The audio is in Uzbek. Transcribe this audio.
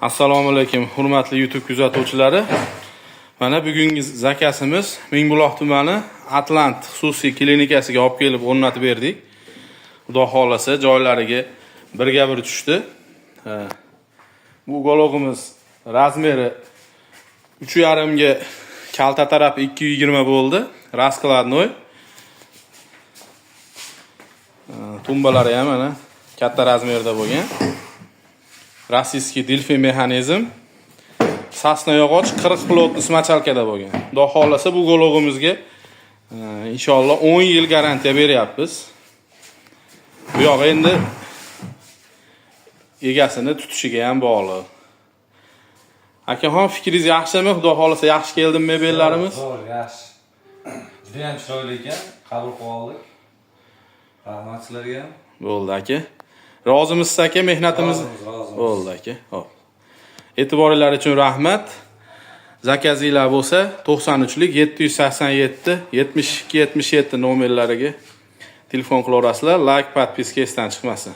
Assalomu alaykum, hurmatli YouTube kuzatuvchilari. Mana bugungi zakasimiz Mingbuloq tumani Atlant xususiy klinikasiga olib kelib o'rnatib berdik. Xudo xolasa joylariga birga bir tushdi. Bu ukologimiz razmeri 3,5 ga kalta tarafi 220 bo'ldi. Raskladnoy. Tumbalari ham mana katta razmerda bo'lgan. Rossiyskiy Delfin mexanizm. Sasna yog'och 40 plotli smachalkada bo'lgan. Xudo xolasa bu ukologimizga inshaalloh 10 yil garantiya beryapmiz. Bu yoq endi egasini tutishiga ham bog'liq. Akaxon, fikringiz yaxshimi? Xudo xolasa yaxshi keldi mebellarimiz. To'g'ri, yaxshi. Juda ham chiroyli ekan, qabul qilib oldik. Rahmat sizlarga. Bo'ldi aka. Rozimisiz aka mehnatimiz? Rozimiz. Bo'ldi aka. Xo'p. E'tiboringiz uchun rahmat. Zakazinglar bo'lsa 93lik 787 72 77 nomerlariga telefon qilaverasizlar. Like, podpiska esdan chiqmasin.